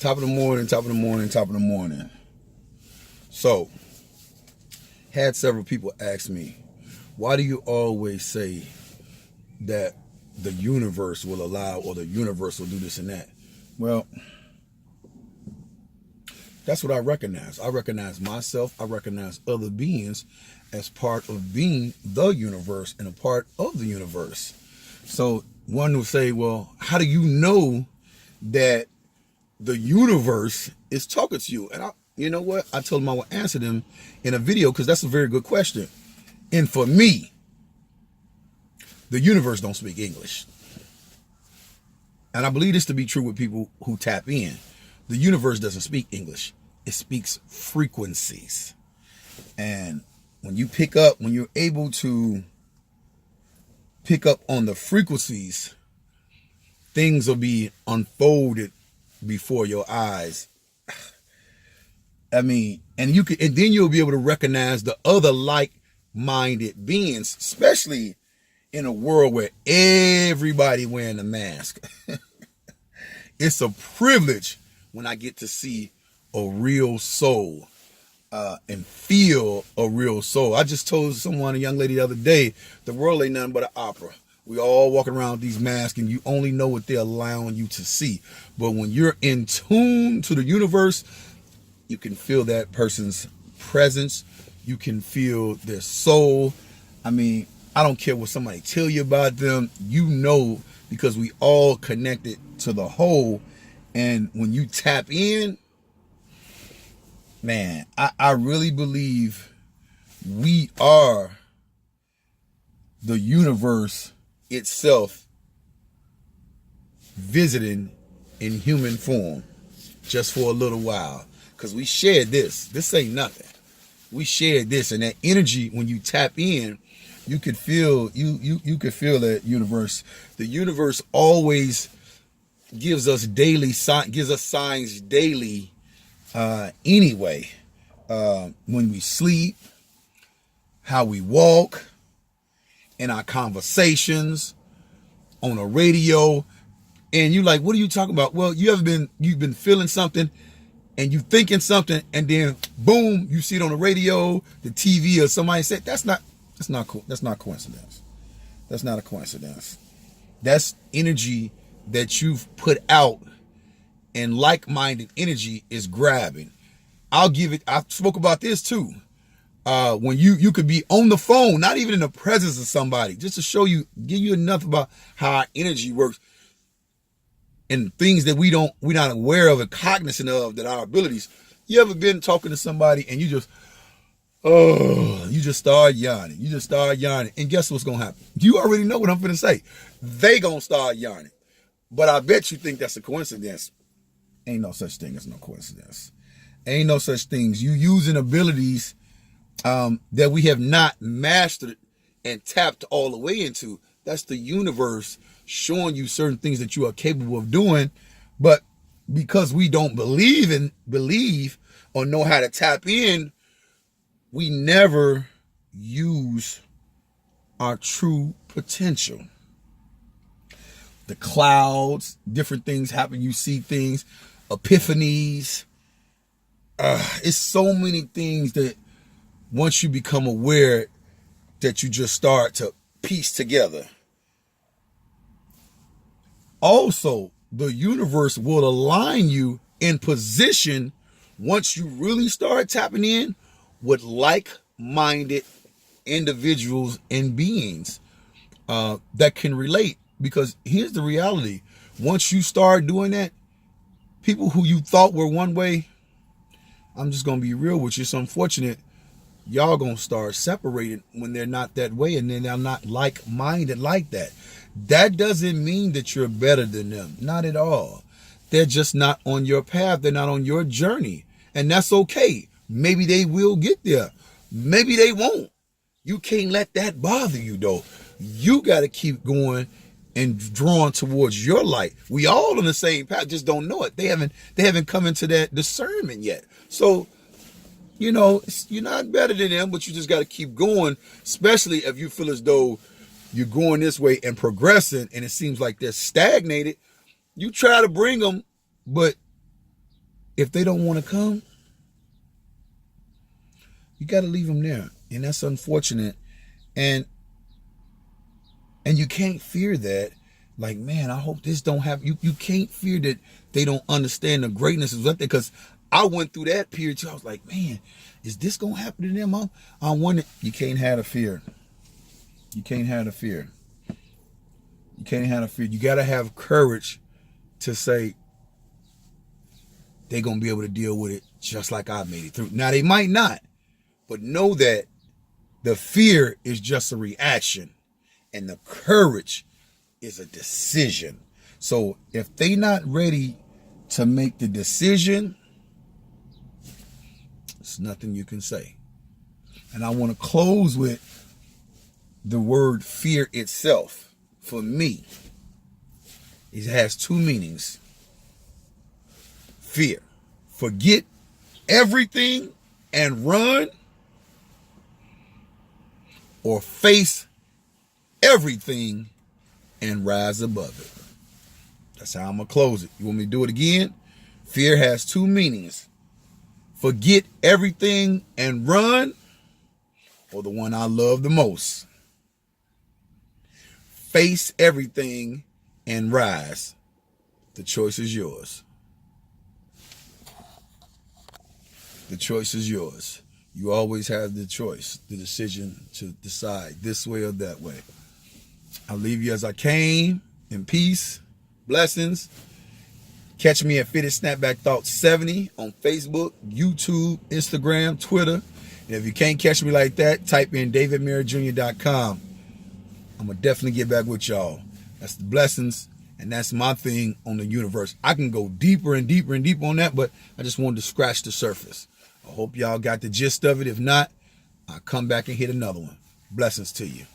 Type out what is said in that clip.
Top of the morning, top of the morning, top of the morning. So, had several people ask me, why do you always say that the universe will allow or the universe will do this and that? Well, that's what I recognize. I recognize myself. I recognize other beings as part of being the universe and a part of the universe. So one will say, well, how do you know that the universe is talking to you? And you know what? I told them I would answer them in a video because that's a very good question. And for me, the universe don't speak English. And I believe this to be true with people who tap in. The universe doesn't speak English. It speaks frequencies. And when you're able to pick up on the frequencies, things will be unfolded before your eyes. I mean, and then you'll be able to recognize the other like-minded beings, especially in a world where everybody wearing a mask. It's a privilege when I get to see a real soul and feel a real soul. I just told a young lady the other day, the world ain't nothing but an opera. We all walking around with these masks and you only know what they're allowing you to see. But when you're in tune to the universe, you can feel that person's presence. You can feel their soul. I mean, I don't care what somebody tell you about them. You know, because we all connected to the whole. And when you tap in, man, I really believe we are the universe itself visiting in human form just for a little while. Because we shared this. This ain't nothing. We shared this. And that energy, when you tap in, you could feel could feel that universe. The universe always gives us signs daily anyway. When we sleep, how we walk, in our conversations, on a radio. And you like, what are you talking about? Well, you've been feeling something and you thinking something, and then boom, you see it on the radio, the TV, or somebody said, that's not cool. That's not coincidence. That's not a coincidence. That's energy that you've put out, and like-minded energy is grabbing. I spoke about this too. When you could be on the phone, not even in the presence of somebody, just to give you enough about how our energy works and things that we're not aware of and cognizant of, that our abilities. You ever been talking to somebody and you just start yawning. You just start yawning. And guess what's going to happen? You already know what I'm going to say. They going to start yawning. But I bet you think that's a coincidence. Ain't no such thing as no coincidence. Ain't no such things. You using abilities that we have not mastered and tapped all the way into. That's the universe showing you certain things that you are capable of doing. But because we don't believe or know how to tap in, we never use our true potential. The clouds, different things happen. You see things, epiphanies. It's so many things that once you become aware, that you just start to piece together. Also, the universe will align you in position once you really start tapping in with like-minded individuals and beings that can relate. Because here's the reality. Once you start doing that, people who you thought were one way, I'm just going to be real with you. It's unfortunate. Y'all going to start separating when they're not that way, and then they're not like-minded like that. That doesn't mean that you're better than them. Not at all. They're just not on your path. They're not on your journey. And that's okay. Maybe they will get there. Maybe they won't. You can't let that bother you, though. You got to keep going and drawn towards your light. We all on the same path, just don't know it. They haven't come into that discernment yet. So, you're not better than them, but you just got to keep going, especially if you feel as though you're going this way and progressing and it seems like they're stagnated. You try to bring them, but if they don't want to come, you got to leave them there. And that's unfortunate. And you can't fear that. Like, man, I hope this don't happen. You can't fear that they don't understand the greatness of that, because I went through that period too. I was like, man, is this going to happen to them? I wonder. You can't have the fear. You can't have the fear. You can't have the fear. You got to have courage to say they're going to be able to deal with it just like I made it through. Now, they might not, but know that the fear is just a reaction and the courage is a decision. So if they not ready to make the decision, there's nothing you can say. And I want to close with the word fear itself. For me, it has two meanings. Fear. Forget everything and run, or face everything and rise above it. That's how I'm going to close it. You want me to do it again? Fear has two meanings. Forget everything and run, or the one I love the most, face everything and rise. The choice is yours. The choice is yours. You always have the choice, the decision to decide this way or that way. I'll leave you as I came, in peace, blessings. Catch me at Fitted Snapback Thoughts 70 on Facebook, YouTube, Instagram, Twitter. And if you can't catch me like that, type in davidmerrijr.com. I'm going to definitely get back with y'all. That's the blessings, and that's my thing on the universe. I can go deeper and deeper and deeper on that, but I just wanted to scratch the surface. I hope y'all got the gist of it. If not, I'll come back and hit another one. Blessings to you.